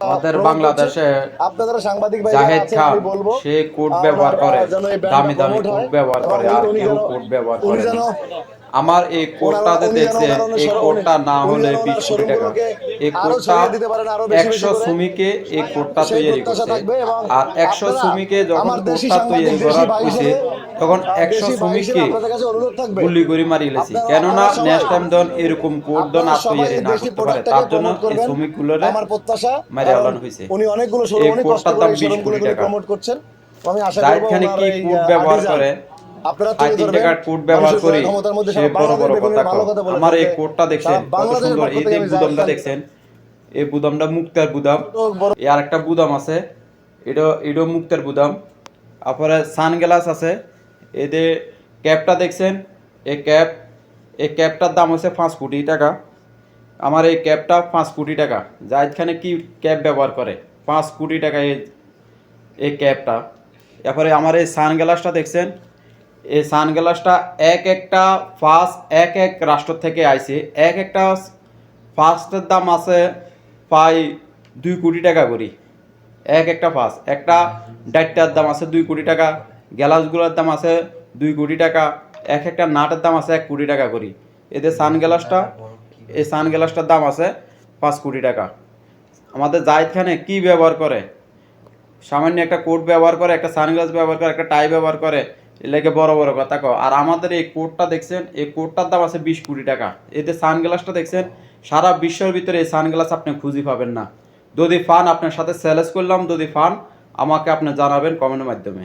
আমাদের বাংলাদেশে আপনারা সাংবাদিক ভাই জাহেদ খান আমি বলবো সে কোড ব্যবহার করে, দামি দামি কোড ব্যবহার করে, আর উনি কেউ যেন কোড ব্যবহার উনি করে যেন না। আমার এই কোডটাতে দেখছেন, এই কোডটা না হলে 20 কোটি টাকা। এই আরো কোডটা ছড়িয়ে দিতে পারেন আরো বেশি বেশি 100 করে শ্রমিকে এই কোডটা সেই তৈরি প্রত্যাশা করছে। থাকবে। এবং আর 100 আপনারা শ্রমিকে যখন আমার দেশি কোডটা সাংবাদিক, তৈরি দেশি করার ভাই হয়েছে, হিসেবে তখন 100 দেশি ভাই হিসেবে শ্রমিককে আপনাদের কাছে অনুরোধ থাকবে, গুলি করে মারি গেছি। কেননা আপনারা সবাই নেক্সট টাইম ধরুন এরকম কোড ধরুন আর সবাই তৈরি এই না দেশি করতে পারে, প্রোডাক্টটাকে তার জন্য প্রমোট এই করবেন শ্রমিকগুলোরে আমার প্রত্যাশা। মারি কারণ আলান হয়েছে। উনি অনেকগুলো শোরুম, এই উনি কষ্ট কোডটার করে দাম এই 20 শোরুমগুলো কোটি টাকা। প্রমোট করছেন। আমি আশা জাহিদ করব খানে ওনার কি এই কোড ব্যবহার আর্টিজান করে, আপনারা তুলে 3 ধরবেন। টাকার কোড ব্যবহার মানুষের করি, ক্রয় ক্ষমতার মধ্যে সে সারা বড় বড় বাংলাদেশ কথা ভালো কথা কয়। বলেছেন আমার এই যে কোডটা দেখছেন সারা কত বাংলাদেশের সুন্দর। পক্ষ এই থেকে যে আমি জাহেদ বুদামটা খান দেখছেন, এই বুদামটা মুক্তার বুদাম। এই আরেকটা বুদাম আছে, এটা মুক্তার বুদাম। তারপরে সানগ্লাস আছে। এদের ক্যাপটা দেখছেন, এই ক্যাপটার দাম হচ্ছে 5 কোটি টাকা। আমার এই ক্যাপটা 5 কোটি টাকা। জাহিদ খানে কি ক্যাপ ব্যবহার করে, 5 কোটি টাকা এই ক্যাপটা। এরপরে আমার এই সানগ্লাসটা দেখছেন, এই সানগ্লাসটা এক একটা ফার্স্ট এক এক রাষ্ট্র থেকে আইছে। এক একটা ফার্স্টের দাম আছে প্রায় 2 কোটি টাকা করি। এক একটা ফার্স্ট একটা ডাইটটার দাম আছে 2 কোটি টাকা, গ্লাসগুলোর দাম আছে 2 কোটি টাকা, এক একটা নাটের দাম আছে 1 কোটি টাকা করি। এদের এই সানগ্লাসটার দাম আছে 5 কোটি টাকা। আমাদের জাহিদ খানে কি ব্যবহার করে, সামান্য একটা কোট ব্যবহার করে, একটা সানগ্লাস ব্যবহার করে, একটা টাই ব্যবহার করে, এলাকে বড় বড় কথা কও। আর আমাদের এই কোটটা দেখছেন, এই কোটটার দাম আছে 20 কোটি টাকা। এতে সানগ্লাসটা দেখছেন, সারা বিশ্বের ভিতরে এই সানগ্লাস আপনি খুঁজে পাবেন না। যদি ফান আপনার সাথে সেলেস করলাম, যদি ফান আমাকে আপনি জানাবেন কমেন্টের মাধ্যমে।